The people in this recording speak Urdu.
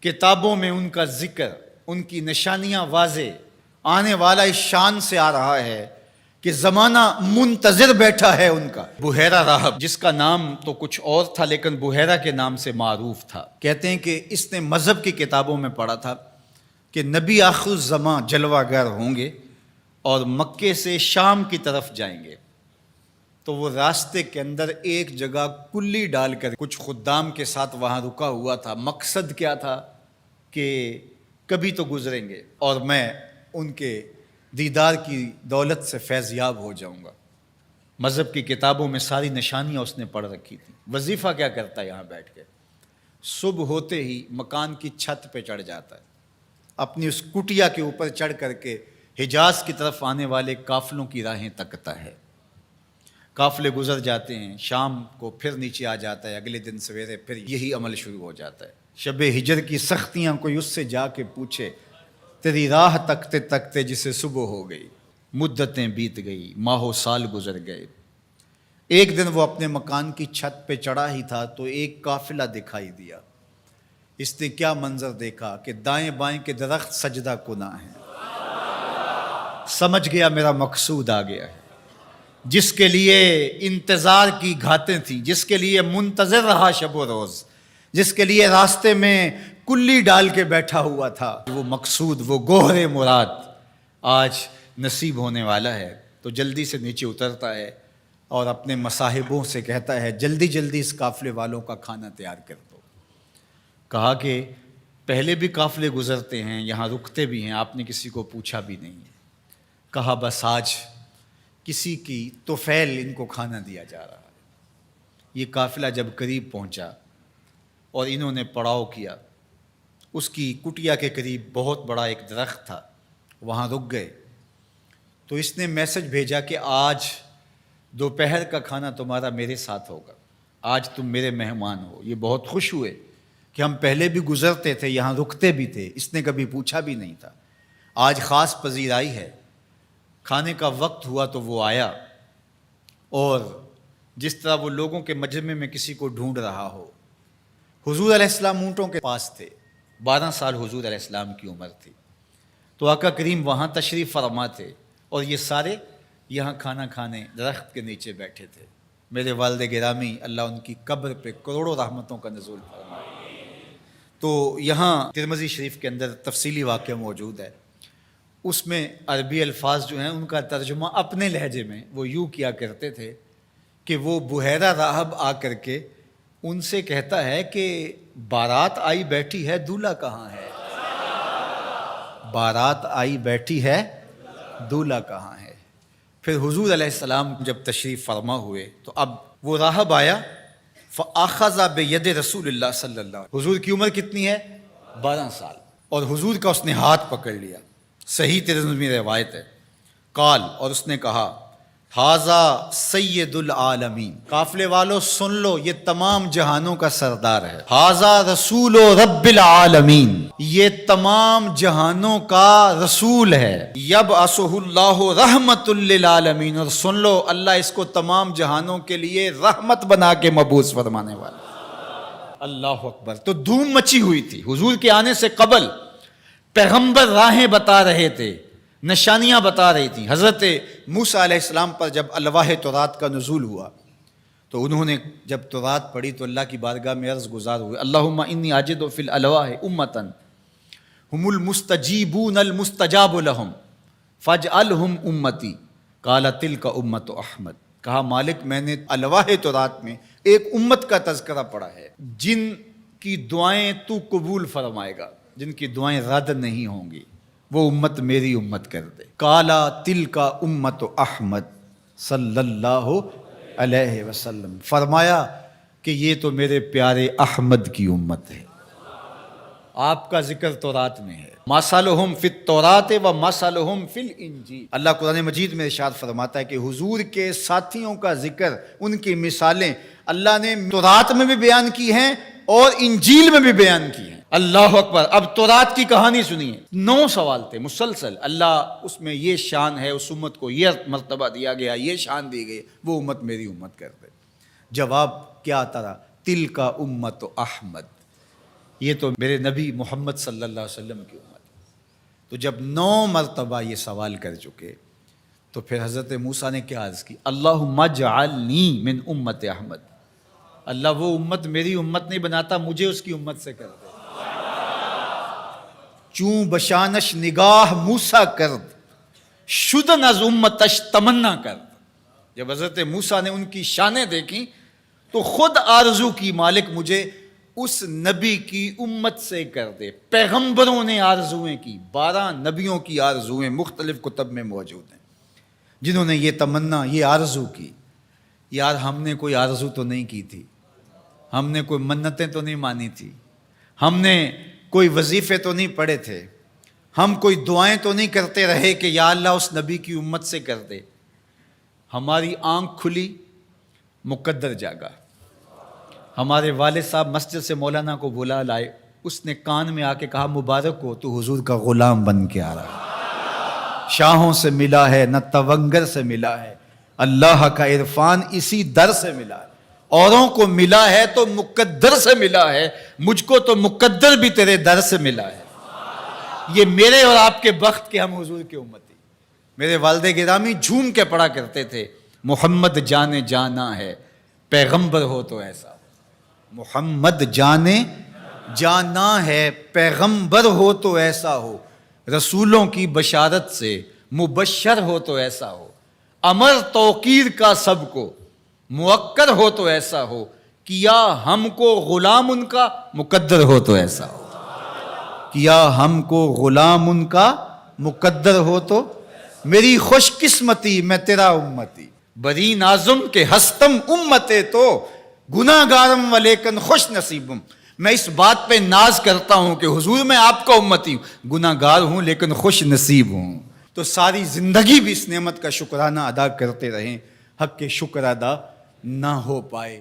کتابوں میں ان کا ذکر، ان کی نشانیاں واضح، آنے والا اس شان سے آ رہا ہے کہ زمانہ منتظر بیٹھا ہے ان کا۔ بحیرہ راہب، جس کا نام تو کچھ اور تھا لیکن بحیرہ کے نام سے معروف تھا، کہتے ہیں کہ اس نے مذہب کی کتابوں میں پڑھا تھا کہ نبی آخر الزمان جلوہ گر ہوں گے اور مکے سے شام کی طرف جائیں گے، تو وہ راستے کے اندر ایک جگہ کلی ڈال کر کچھ خدام کے ساتھ وہاں رکا ہوا تھا۔ مقصد کیا تھا کہ کبھی تو گزریں گے اور میں ان کے دیدار کی دولت سے فیض یاب ہو جاؤں گا۔ مذہب کی کتابوں میں ساری نشانیاں اس نے پڑھ رکھی تھیں۔ وظیفہ کیا کرتا ہے یہاں بیٹھ کے؟ صبح ہوتے ہی مکان کی چھت پہ چڑھ جاتا ہے، اپنی اس کٹیا کے اوپر چڑھ کر کے حجاز کی طرف آنے والے قافلوں کی راہیں تکتا ہے۔ قافلے گزر جاتے ہیں، شام کو پھر نیچے آ جاتا ہے، اگلے دن سویرے پھر یہی عمل شروع ہو جاتا ہے۔ شب ہجر کی سختیاں کوئی اس سے جا کے پوچھے، تیری راہ تکتے تکتے جسے صبح ہو گئی، مدتیں بیت گئی، ماہ و سال گزر گئے۔ ایک دن وہ اپنے مکان کی چھت پہ چڑھا ہی تھا تو ایک قافلہ دکھائی دیا۔ اس نے کیا منظر دیکھا کہ دائیں بائیں کے درخت سجدہ کناں ہیں۔ سمجھ گیا میرا مقصود آ گیا ہے، جس کے لیے انتظار کی گھاتیں تھیں، جس کے لیے منتظر رہا شب و روز، جس کے لیے راستے میں کلی ڈال کے بیٹھا ہوا تھا، وہ مقصود، وہ گوہر مراد آج نصیب ہونے والا ہے۔ تو جلدی سے نیچے اترتا ہے اور اپنے مصاحبوں سے کہتا ہے جلدی جلدی اس قافلے والوں کا کھانا تیار کر دو۔ کہا کہ پہلے بھی قافلے گزرتے ہیں، یہاں رکتے بھی ہیں، آپ نے کسی کو پوچھا بھی نہیں۔ کہا بس آج کسی کی طفیل ان کو کھانا دیا جا رہا ہے۔ یہ قافلہ جب قریب پہنچا اور انہوں نے پڑاؤ کیا، اس کی کٹیا کے قریب بہت بڑا ایک درخت تھا، وہاں رک گئے۔ تو اس نے میسج بھیجا کہ آج دوپہر کا کھانا تمہارا میرے ساتھ ہوگا، آج تم میرے مہمان ہو۔ یہ بہت خوش ہوئے کہ ہم پہلے بھی گزرتے تھے، یہاں رکتے بھی تھے، اس نے کبھی پوچھا بھی نہیں تھا، آج خاص پذیرائی ہے۔ کھانے کا وقت ہوا تو وہ آیا، اور جس طرح وہ لوگوں کے مجمع میں کسی کو ڈھونڈ رہا ہو، حضور علیہ السلام اونٹوں کے پاس تھے، 12 سال حضور علیہ السلام کی عمر تھی، تو آقا کریم وہاں تشریف فرما تھے اور یہ سارے یہاں کھانا کھانے درخت کے نیچے بیٹھے تھے۔ میرے والد گرامی، اللہ ان کی قبر پہ کروڑوں رحمتوں کا نزول فرمائے۔ تو یہاں ترمذی شریف کے اندر تفصیلی واقعہ موجود ہے، اس میں عربی الفاظ جو ہیں ان کا ترجمہ اپنے لہجے میں وہ یوں کیا کرتے تھے کہ وہ بحیرہ راہب آ کر کے ان سے کہتا ہے کہ بارات آئی بیٹھی ہے، دولہا کہاں ہے؟ بارات آئی بیٹھی ہے، دولہا کہاں ہے؟ پھر حضور علیہ السلام جب تشریف فرما ہوئے تو اب وہ راہب آیا، فَأَخَذَ بِيَدِ رسول اللہ صلی اللہ علیہ وسلم۔ حضور کی عمر کتنی ہے؟ 12 سال، اور حضور کا اس نے ہاتھ پکڑ لیا۔ صحیح ترمذی روایت ہے۔ قال، اور اس نے کہا، ھذا سید العالمین، قافلے والو سن لو، یہ تمام جہانوں کا سردار ہے۔ ھذا رسول رب العالمین، یہ تمام جہانوں کا رسول ہے۔ یبعثہ اللہ رحمت للعالمین، اور سن لو اللہ اس کو تمام جہانوں کے لیے رحمت بنا کے مبعوث فرمانے والا۔ اللہ اکبر۔ تو دھوم مچی ہوئی تھی حضور کے آنے سے قبل، پیغمبر راہیں بتا رہے تھے، نشانیاں بتا رہی تھیں۔ حضرت موسیٰ علیہ السلام پر جب الواح تورات کا نزول ہوا تو انہوں نے جب تورات پڑھی تو اللہ کی بارگاہ میں عرض گزار ہوئے، اللہم انی اجد فی الالواح امتا ہم المستجیبون المستجاب لہم فاجعلہم امتی، قال تلک امت احمد۔ کہا مالک میں نے الواح تورات میں ایک امت کا تذکرہ پڑھا ہے جن کی دعائیں تو قبول فرمائے گا، جن کی دعائیں رد نہیں ہوں گی، وہ امت میری امت کر دے۔ کالا تلک امت احمد صلی اللہ علیہ وسلم، فرمایا کہ یہ تو میرے پیارے احمد کی امت ہے۔ آپ کا ذکر تورات میں ہے، مثلہم فی التوراۃ و مثلہم فی الانجیل۔ اللہ قرآن مجید میں ارشاد فرماتا ہے کہ حضور کے ساتھیوں کا ذکر، ان کی مثالیں اللہ نے تورات میں بھی بیان کی ہیں اور انجیل میں بھی بیان کی ہیں۔ اللہ اکبر۔ اب تورات کی کہانی سنیے، 9 سوال تھے مسلسل، اللہ اس میں یہ شان ہے، اس امت کو یہ مرتبہ دیا گیا، یہ شان دی گئی، وہ امت میری امت کر دے۔ جواب کیا آتا رہا؟ تلک امت احمد، یہ تو میرے نبی محمد صلی اللہ علیہ وسلم کی امت ہے۔ تو جب 9 مرتبہ یہ سوال کر چکے تو پھر حضرت موسیٰ نے کیا عرض کی؟ اللہم اجعلنی من امت احمد، اللہ وہ امت میری امت نہیں بناتا، مجھے اس کی امت سے کر دے۔ چوں بشانش نگاہ موسیٰ کرد، شدن از امتش تمنا کرد۔ جب حضرت موسیٰ نے ان کی شانیں دیکھیں تو خود آرزو کی مالک مجھے اس نبی کی امت سے کر دے۔ پیغمبروں نے آرزویں کی، 12 نبیوں کی آرزویں مختلف کتب میں موجود ہیں، جنہوں نے یہ تمنا، یہ آرزو کی۔ یار ہم نے کوئی آرزو تو نہیں کی تھی، ہم نے کوئی منتیں تو نہیں مانی تھی، ہم نے کوئی وظیفے تو نہیں پڑھے تھے، ہم کوئی دعائیں تو نہیں کرتے رہے کہ یا اللہ اس نبی کی امت سے کر دے۔ ہماری آنکھ کھلی، مقدر جاگا۔ ہمارے والد صاحب مسجد سے مولانا کو بلا لائے، اس نے کان میں آ کے کہا مبارک ہو تو حضور کا غلام بن کے آ رہا ہے، شاہوں سے ملا ہے نہ تونگر سے ملا ہے، اللہ کا عرفان اسی در سے ملا ہے۔ اوروں کو ملا ہے تو مقدر سے ملا ہے، مجھ کو تو مقدر بھی تیرے در سے ملا ہے۔ یہ میرے اور آپ کے بخت کے ہم حضور کی امتی۔ میرے والد گرامی جھوم کے پڑھا کرتے تھے، محمد جانے جانا ہے پیغمبر ہو تو ایسا ہو۔ محمد جانے جانا ہے پیغمبر ہو تو ایسا ہو، رسولوں کی بشارت سے مبشر ہو تو ایسا ہو، امر توقیر کا سب کو موکر ہو تو ایسا ہو، کیا ہم کو غلام ان کا مقدر ہو تو ایسا ہو، کیا ہم کو غلام ان کا مقدر ہو تو۔ میری خوش قسمتی میں تیرا امتی، بری نازم کے ہستم امتے تو گناہ گارم و لیکن خوش نصیبم۔ میں اس بات پہ ناز کرتا ہوں کہ حضور میں آپ کا امتی ہوں، گناہ گار ہوں لیکن خوش نصیب ہوں۔ تو ساری زندگی بھی اس نعمت کا شکرانہ ادا کرتے رہیں، حق کے شکر ادا نہ ہو پائے۔